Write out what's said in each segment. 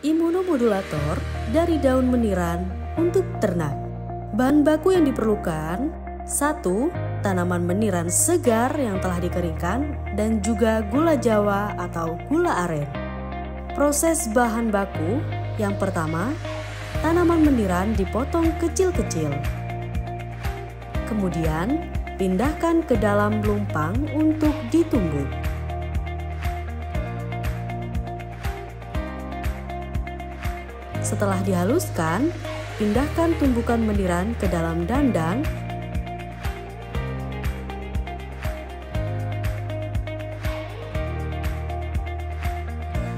imunomodulator dari daun meniran untuk ternak. Bahan baku yang diperlukan: 1. Tanaman meniran segar yang telah dikeringkan dan juga gula Jawa atau gula aren. Proses bahan baku: yang pertama, tanaman meniran dipotong kecil-kecil. Kemudian, pindahkan ke dalam lumpang untuk ditumbuk. Setelah dihaluskan, pindahkan tumbukan meniran ke dalam dandang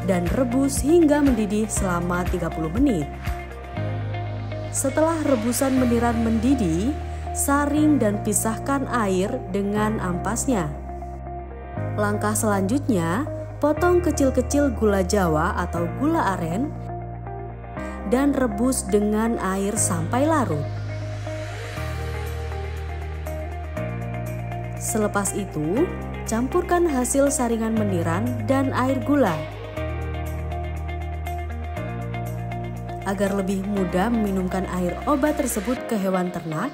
dan rebus hingga mendidih selama 30 menit. Setelah rebusan meniran mendidih, saring dan pisahkan air dengan ampasnya. Langkah selanjutnya, potong kecil-kecil gula Jawa atau gula aren dan rebus dengan air sampai larut. Selepas itu, campurkan hasil saringan meniran dan air gula. Agar lebih mudah meminumkan air obat tersebut ke hewan ternak,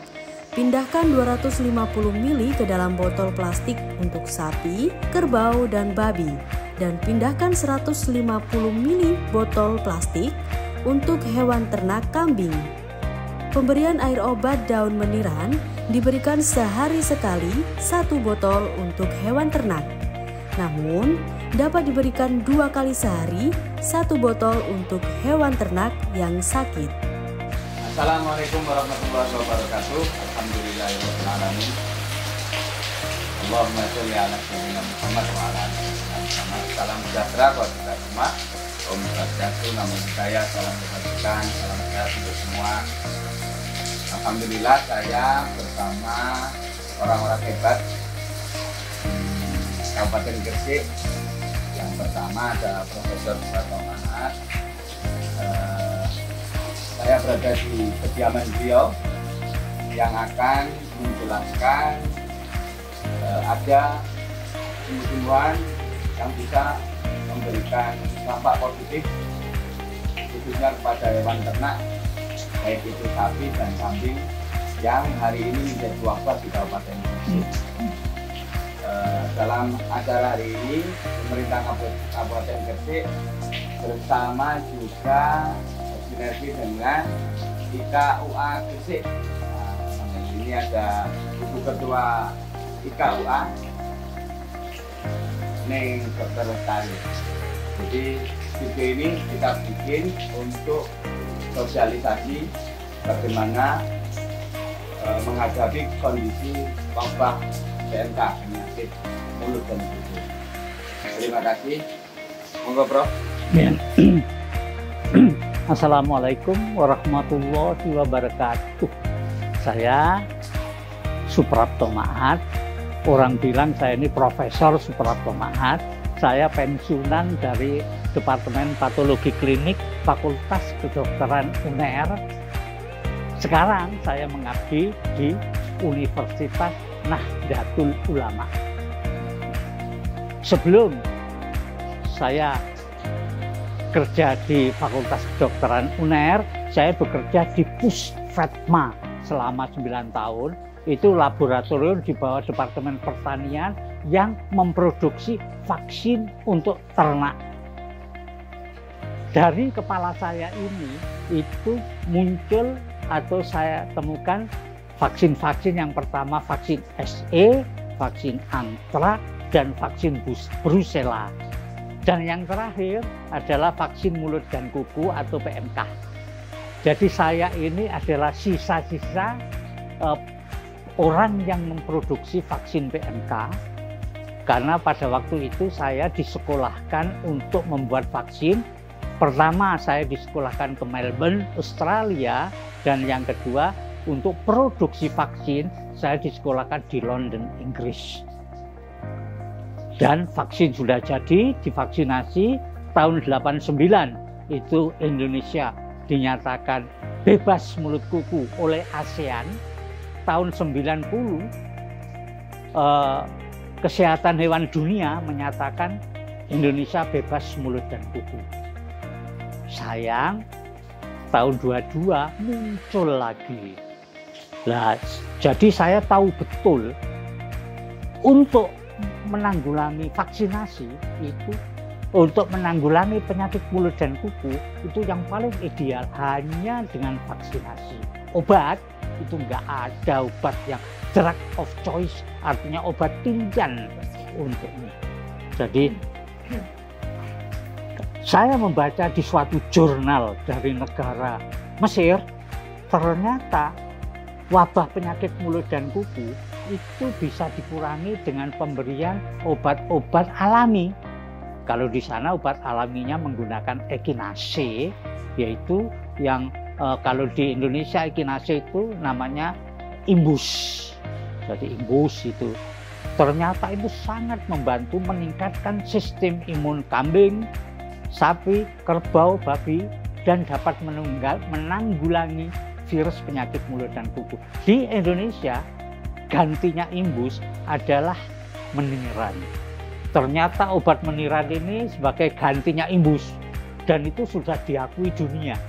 pindahkan 250 ml ke dalam botol plastik untuk sapi, kerbau, dan babi, dan pindahkan 150 ml botol plastik untuk hewan ternak kambing. Pemberian air obat daun meniran diberikan sehari sekali 1 botol untuk hewan ternak. Namun, dapat diberikan 2 kali sehari 1 botol untuk hewan ternak yang sakit. Assalamualaikum warahmatullahi wabarakatuh. Alhamdulillahirabbil alamin. Allahumma sholli ala sayyidina Muhammad wa ala alihi wasallam. Salam sejahtera buat kita semua. Om Swastiastu, Namo Buddhaya, salam kebajikan, salam sehat untuk semua. Alhamdulillah, saya bersama orang-orang hebat Kabupaten Gresik. Yang pertama ada Profesor Suparto Mahat. Saya berada di kediaman beliau yang akan menjelaskan ada tumbuh-tumbuhan yang bisa memberikan dampak positif khususnya kepada hewan ternak, baik itu sapi dan kambing yang hari ini menjadi wabah di Kabupaten Gresik. Dalam acara hari ini, pemerintah Kabupaten Gresik bersama juga bersinergi dengan IKUA Gresik. Ini ada Ibu Ketua IKUA, Neng Dr. Lestari. Jadi video ini kita bikin untuk sosialisasi bagaimana menghadapi kondisi wabah PMK, penyakit mulut dan kuku. Terima kasih. Monggo, Prof. Ya. Assalamualaikum warahmatullahi wabarakatuh. Saya Suprapto Mahat. Orang bilang saya ini Profesor Suprapto Mahat. Saya pensiunan dari Departemen Patologi Klinik Fakultas Kedokteran UNER. Sekarang saya mengabdi di Universitas Nahdlatul Ulama. Sebelum saya kerja di Fakultas Kedokteran UNER, saya bekerja di Pusvetma selama 9 tahun. Itu laboratorium di bawah Departemen Pertanian yang memproduksi vaksin untuk ternak. Dari kepala saya ini, itu muncul atau saya temukan vaksin-vaksin. Yang pertama vaksin SE, vaksin antrak, dan vaksin Brucella. Dan yang terakhir adalah vaksin mulut dan kuku atau PMK. Jadi saya ini adalah sisa-sisa orang yang memproduksi vaksin PMK, karena pada waktu itu saya disekolahkan untuk membuat vaksin. Pertama saya disekolahkan ke Melbourne, Australia, dan yang kedua untuk produksi vaksin saya disekolahkan di London, Inggris. Dan vaksin sudah jadi, divaksinasi tahun 89 itu Indonesia dinyatakan bebas mulut kuku oleh ASEAN. Tahun 90 Kesehatan Hewan Dunia menyatakan Indonesia bebas mulut dan kuku. sayang tahun 22 muncul lagi. Nah, jadi saya tahu betul untuk menanggulangi vaksinasi itu, untuk menanggulangi penyakit mulut dan kuku itu yang paling ideal hanya dengan vaksinasi. Obat itu nggak ada obat yang drug of choice, artinya obat pilihan untuknya. Jadi saya membaca di suatu jurnal dari negara Mesir, ternyata wabah penyakit mulut dan kuku itu bisa dikurangi dengan pemberian obat-obat alami. Kalau di sana obat alaminya menggunakan ekinase, yaitu yang kalau di Indonesia ekinase itu namanya imbus. Jadi imbus itu ternyata itu sangat membantu meningkatkan sistem imun kambing, sapi, kerbau, babi, dan dapat menanggulangi virus penyakit mulut dan kuku. Di Indonesia gantinya imbus adalah meniran. Ternyata obat meniran ini sebagai gantinya imbus dan itu sudah diakui dunia.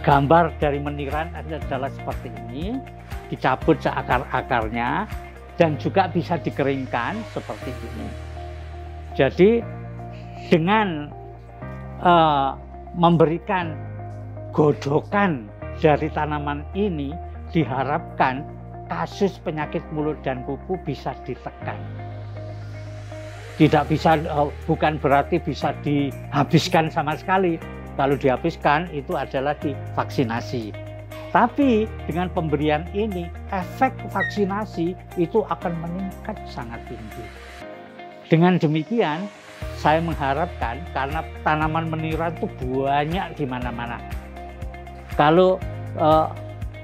Gambar dari meniran adalah seperti ini, dicabut seakar-akarnya dan juga bisa dikeringkan seperti ini. Jadi dengan memberikan godokan dari tanaman ini diharapkan kasus penyakit mulut dan kuku bisa ditekan. Tidak bisa, bukan berarti bisa dihabiskan sama sekali. Kalau dihabiskan itu adalah divaksinasi. Tapi dengan pemberian ini efek vaksinasi itu akan meningkat sangat tinggi. Dengan demikian saya mengharapkan, karena tanaman meniran itu banyak di mana-mana. Kalau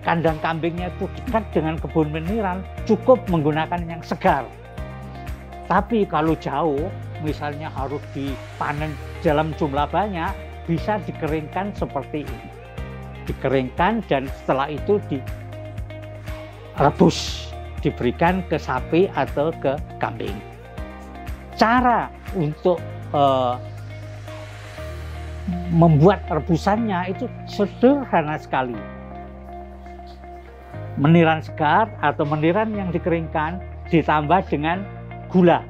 kandang kambingnya itu dekat dengan kebun meniran, cukup menggunakan yang segar. Tapi kalau jauh, misalnya harus dipanen dalam jumlah banyak, bisa dikeringkan seperti ini. Dikeringkan dan setelah itu direbus, diberikan ke sapi atau ke kambing. Cara untuk membuat rebusannya itu sederhana sekali. Meniran segar atau meniran yang dikeringkan ditambah dengan gula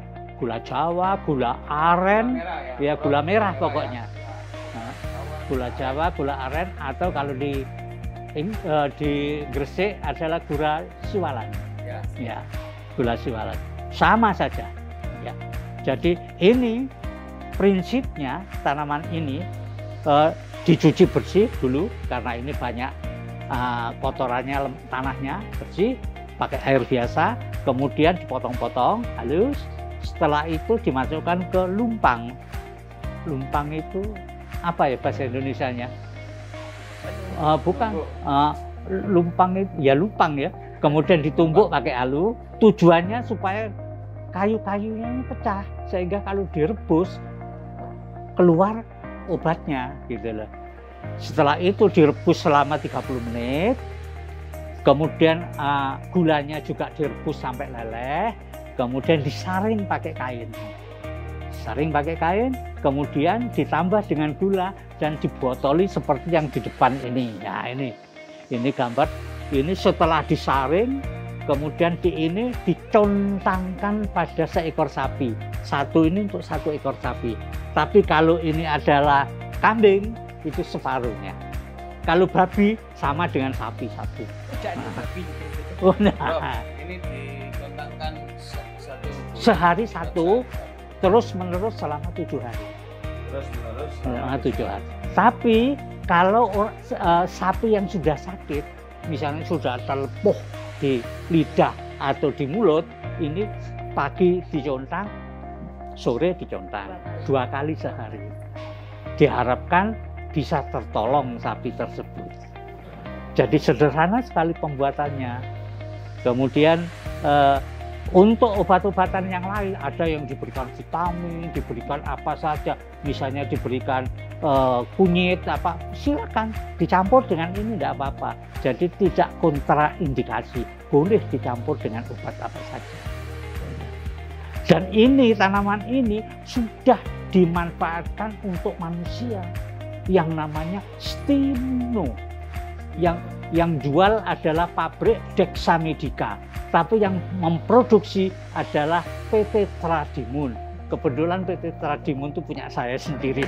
Jawa, gula aren, ya gula merah pokoknya. Nah, gula Jawa, gula aren, atau kalau di Gresik adalah gula siwalan. Ya, gula siwalan. Sama saja. Ya. Jadi ini prinsipnya tanaman ini dicuci bersih dulu karena ini banyak kotorannya, tanahnya bersih, pakai air biasa, kemudian dipotong-potong halus. Setelah itu dimasukkan ke lumpang. Lumpang itu apa ya bahasa Indonesianya? Bukan lumpang itu ya lumpang ya. Kemudian ditumbuk pakai alu. Tujuannya supaya kayu-kayunya ini pecah sehingga kalau direbus keluar obatnya gitu loh. Setelah itu direbus selama 30 menit. Kemudian gulanya juga direbus sampai leleh. Kemudian disaring pakai kain. Saring pakai kain, kemudian ditambah dengan gula dan dibotoli seperti yang di depan ini. Nah, ini gambar. Ini setelah disaring, kemudian ini dicontangkan pada seekor sapi. Satu ini untuk satu ekor sapi. Tapi kalau ini adalah kambing, itu separuhnya. Kalau babi sama dengan sapi satu. Babi. Oh, nah. Ini dicontangkan sehari satu, terus menerus selama 7 hari. Terus menerus selama 7 hari. Tapi kalau sapi yang sudah sakit, misalnya sudah terlepuh di lidah atau di mulut, ini pagi dicontang, sore dicontang, 2 kali sehari. Diharapkan bisa tertolong sapi tersebut. Jadi sederhana sekali pembuatannya. Kemudian untuk obat-obatan yang lain ada yang diberikan vitamin, diberikan apa saja, misalnya diberikan kunyit apa, silakan dicampur dengan ini tidak apa-apa. Jadi tidak kontraindikasi, boleh dicampur dengan obat apa saja. Dan ini tanaman ini sudah dimanfaatkan untuk manusia. yang namanya Stimuno. Yang jual adalah pabrik Dexamedica, tapi yang memproduksi adalah PT Tradimun. Kebetulan PT Tradimun itu punya saya sendiri.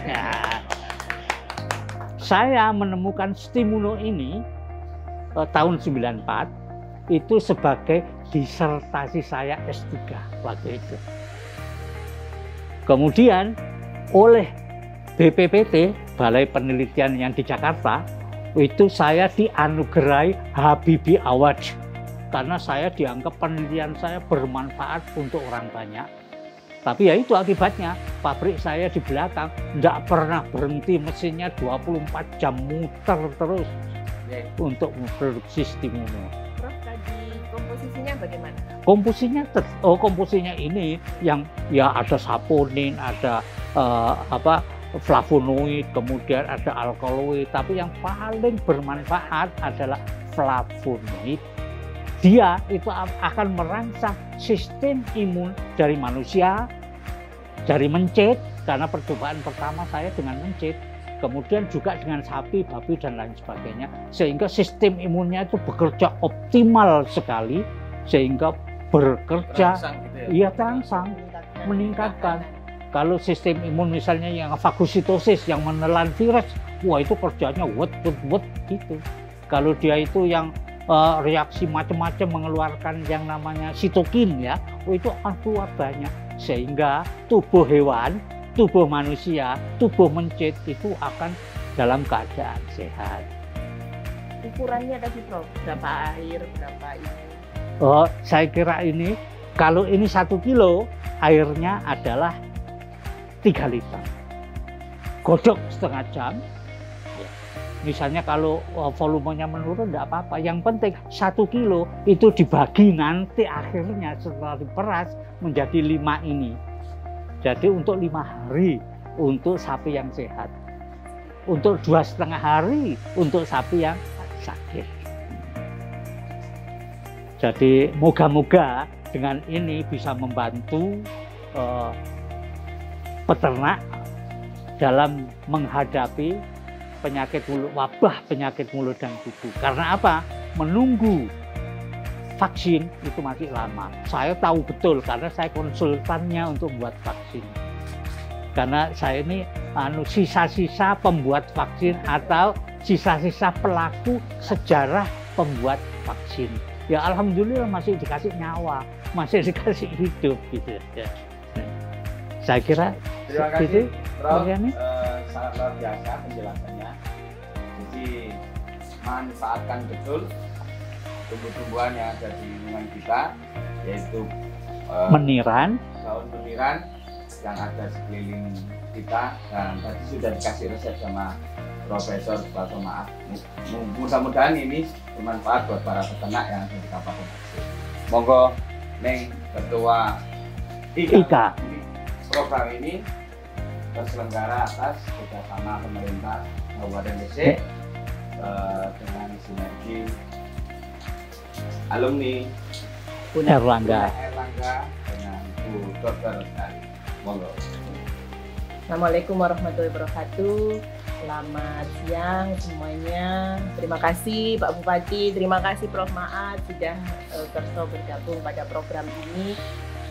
Saya menemukan Stimuno ini tahun 94 itu sebagai disertasi saya S3 waktu itu. Kemudian oleh BPPT, Balai Penelitian yang di Jakarta, itu saya dianugerahi Habibie Award karena saya dianggap penelitian saya bermanfaat untuk orang banyak. Tapi ya itu akibatnya, pabrik saya di belakang tidak pernah berhenti, mesinnya 24 jam muter terus untuk memproduksi Stimuno. Prof, tadi komposisinya bagaimana? Komposisinya ini yang ya ada saponin, ada flavonoid, kemudian ada alkaloid, tapi yang paling bermanfaat adalah flavonoid. Dia itu akan merangsang sistem imun dari manusia, dari mencit, karena percobaan pertama saya dengan mencit, kemudian juga dengan sapi, babi, dan lain sebagainya, sehingga sistem imunnya itu bekerja optimal sekali, sehingga bekerja, terangsang, meningkatkan. Kalau sistem imun misalnya yang fagositosis, yang menelan virus, wah itu kerjanya wet gitu. Kalau dia itu yang reaksi macam-macam mengeluarkan yang namanya sitokin ya, itu akan keluar banyak, sehingga tubuh hewan, tubuh manusia, tubuh mencit itu akan dalam keadaan sehat. Ukurannya tadi Prof, berapa air, berapa ini? Saya kira ini, kalau ini 1 kilo, airnya adalah 3 liter. Godok setengah jam. Misalnya kalau volumenya menurun tidak apa-apa. Yang penting 1 kilo itu dibagi nanti akhirnya setelah diperas menjadi 5 ini. Jadi untuk 5 hari untuk sapi yang sehat. Untuk 2,5 hari untuk sapi yang sakit. Jadi moga-moga dengan ini bisa membantu peternak dalam menghadapi wabah penyakit mulut dan kuku. Karena apa? Menunggu vaksin itu masih lama. Saya tahu betul karena saya konsultannya untuk membuat vaksin. Karena saya ini sisa-sisa pembuat vaksin atau sisa-sisa pelaku sejarah pembuat vaksin. Ya alhamdulillah masih dikasih nyawa, masih dikasih hidup gitu ya. Saya kira terima kasih, Prof. Sangat luar biasa penjelasannya. Jadi manfaatkan betul tumbuh-tumbuhan yang ada di lingkungan kita, yaitu meniran, daun meniran yang ada di sekeliling kita, dan tadi sudah dikasih resep sama Profesor Suparto Maaf. Mudah-mudahan ini bermanfaat buat para peternak yang ada di Kabupaten Gresik. Monggo Neng Ketua IKA. Program ini terselenggara atas kerjasama pemerintah Kabupaten Gresik dengan sinergi alumni Erlangga dengan Bu Dr. Sari. Monggo. Assalamualaikum warahmatullahi wabarakatuh. Selamat siang semuanya. Terima kasih Pak Bupati, terima kasih Prof. Maat sudah bergabung pada program ini.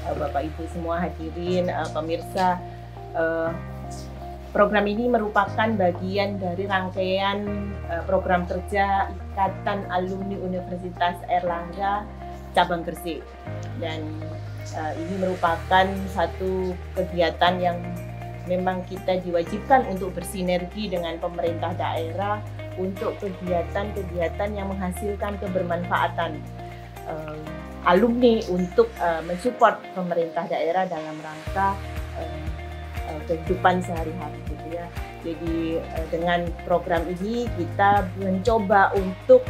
Bapak Ibu semua hadirin, pemirsa, program ini merupakan bagian dari rangkaian program kerja Ikatan Alumni Universitas Erlangga Cabang Gresik, dan ini merupakan satu kegiatan yang memang kita diwajibkan untuk bersinergi dengan pemerintah daerah untuk kegiatan-kegiatan yang menghasilkan kebermanfaatan alumni untuk mensupport pemerintah daerah dalam rangka kehidupan sehari-hari gitu ya. Jadi dengan program ini kita mencoba untuk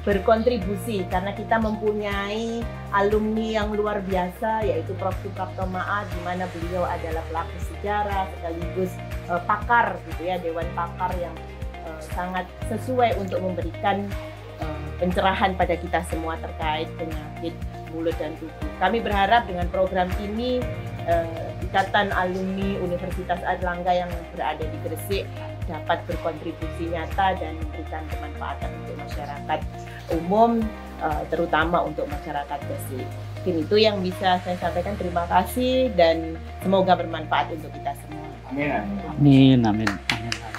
berkontribusi karena kita mempunyai alumni yang luar biasa, yaitu Prof. Suparto Maat, di mana beliau adalah pelaku sejarah sekaligus pakar gitu ya, dewan pakar yang sangat sesuai untuk memberikan pencerahan pada kita semua terkait penyakit mulut dan kuku. Kami berharap dengan program ini Ikatan Alumni Universitas Airlangga yang berada di Gresik dapat berkontribusi nyata dan memberikan kemanfaatan untuk masyarakat umum, terutama untuk masyarakat Gresik. Mungkin itu yang bisa saya sampaikan. Terima kasih dan semoga bermanfaat untuk kita semua. Amin. Amin, amin, amin.